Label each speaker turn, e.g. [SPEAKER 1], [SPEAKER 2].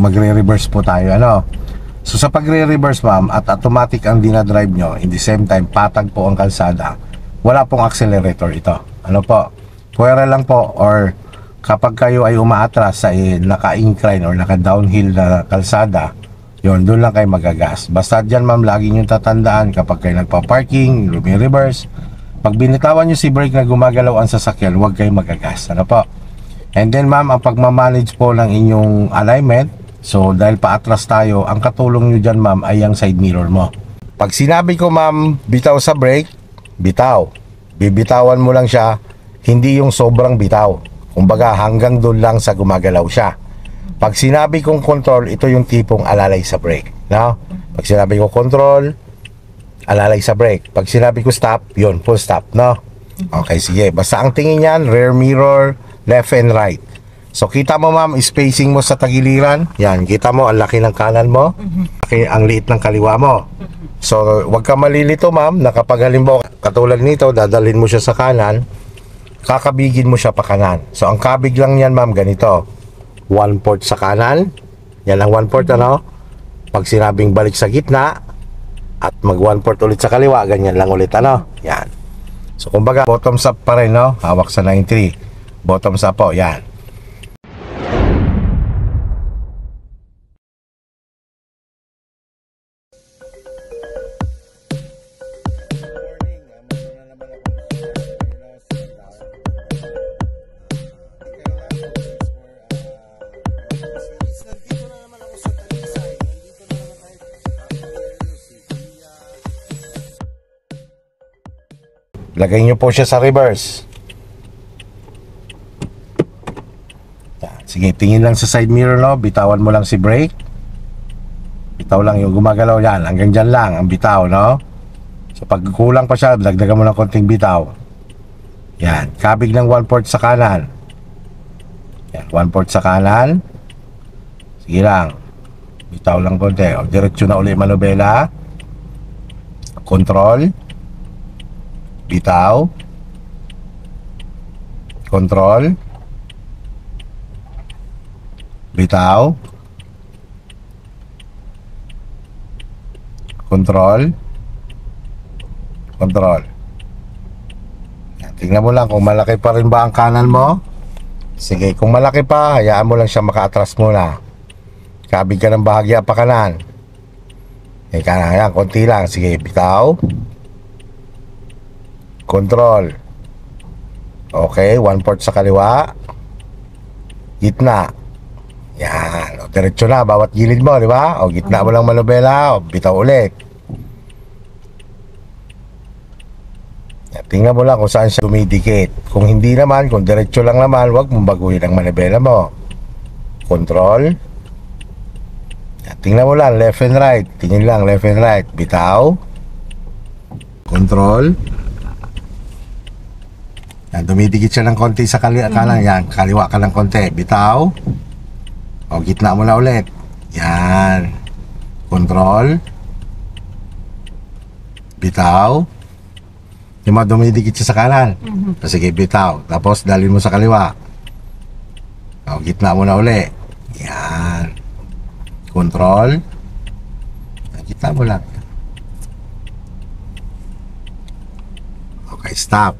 [SPEAKER 1] magre-reverse po tayo, ano. So sa pagre-reverse ma'am at automatic ang dinadrive nyo, in the same time patag po ang kalsada, wala pong accelerator ito, ano po, puwera lang po, or kapag kayo ay umaatras sa naka-incline or naka-downhill na kalsada, yun, doon lang kayo magagas. Basta dyan ma'am, lagi nyo tatandaan kapag kayo nagpa-parking, lumi-reverse, pag binitawan nyo si brake na gumagalaw ang sasakyan, huwag kayo magagas, ano po. And then ma'am, ang pagmamanage po ng inyong alignment, so dahil paatras tayo, ang katulong nyo dyan ma'am ay ang side mirror mo. Pag sinabi ko ma'am, bitaw sa brake, bitaw. Bibitawan mo lang siya, hindi yung sobrang bitaw. Kumbaga hanggang doon lang sa gumagalaw siya. Pag sinabi kong control, ito yung tipong alalay sa brake, no? Pag sinabi ko control, alalay sa brake. Pag sinabi ko stop, yun, full stop, no? Okay, sige. Basta ang tingin yan, rear mirror, left and right. So kita mo ma'am, spacing mo sa tagiliran. Yan, kita mo ang laki ng kanan mo, ang liit ng kaliwa mo. So wag ka malilito ma'am, na kapag halimbawa katulad nito, dadalhin mo siya sa kanan, kakabigin mo siya pa kanan. So ang kabig lang yan ma'am, ganito. 1/4 sa kanan. Yan ang 1/4, ano? Pag sinabing balik sa gitna at mag 1/4 ulit sa kaliwa, ganyan lang ulit, ano? Yan. So kumbaga bottoms up pa rin, no? Hawak sa 9-3. Bottoms up po, yan. Lagay nyo po siya sa reverse. Yan. Sige, tingin lang sa side mirror, no? Bitawan mo lang si brake. Bitaw lang yung gumagalaw yan. Hanggang dyan lang ang bitaw, no? So pag kulang pa siya, dagdagan mo ng konting bitaw. Yan. Kabig ng 1/4 sa kanan. Yan. 1/4 sa kanan. Sige lang. Bitaw lang konti. O, diretso na uli manobela. Control. Bitaw. Control. Bitaw. Control. Control. Tingnan mo lang kung malaki pa rin ba ang kanan mo. Sige, kung malaki pa, hayaan mo lang siya makaatras muna. Kabig ka ng bahagya pa kanan. Kanan, yan, konti lang. Sige, bitaw. Control. Okay, 1/4 sa kaliwa. Gitna. Yan. O, diretso na, bawat gilid mo, di ba? O, gitna mo lang manobela. O, bitaw ulit. Yan, tingnan mo lang kung saan siya dumidikit. Kung hindi naman, kung diretso lang naman, huwag mong baguhin ang manobela mo. Control. Yan, tingnan mo lang, left and right. Tingin lang, left and right. Bitaw. Control. Yan, dumidikit siya ng konti sa kanan. Yan, kaliwa ka ng konti. Bitaw. O, gitna mo na ulit. Yan. Control. Bitaw. Yung mga dumidikit siya sa kanan. Sige, bitaw. Tapos, dalhin mo sa kaliwa. O, gitna mo na ulit. Yan. Control. Gitna mo lang. Okay, stop.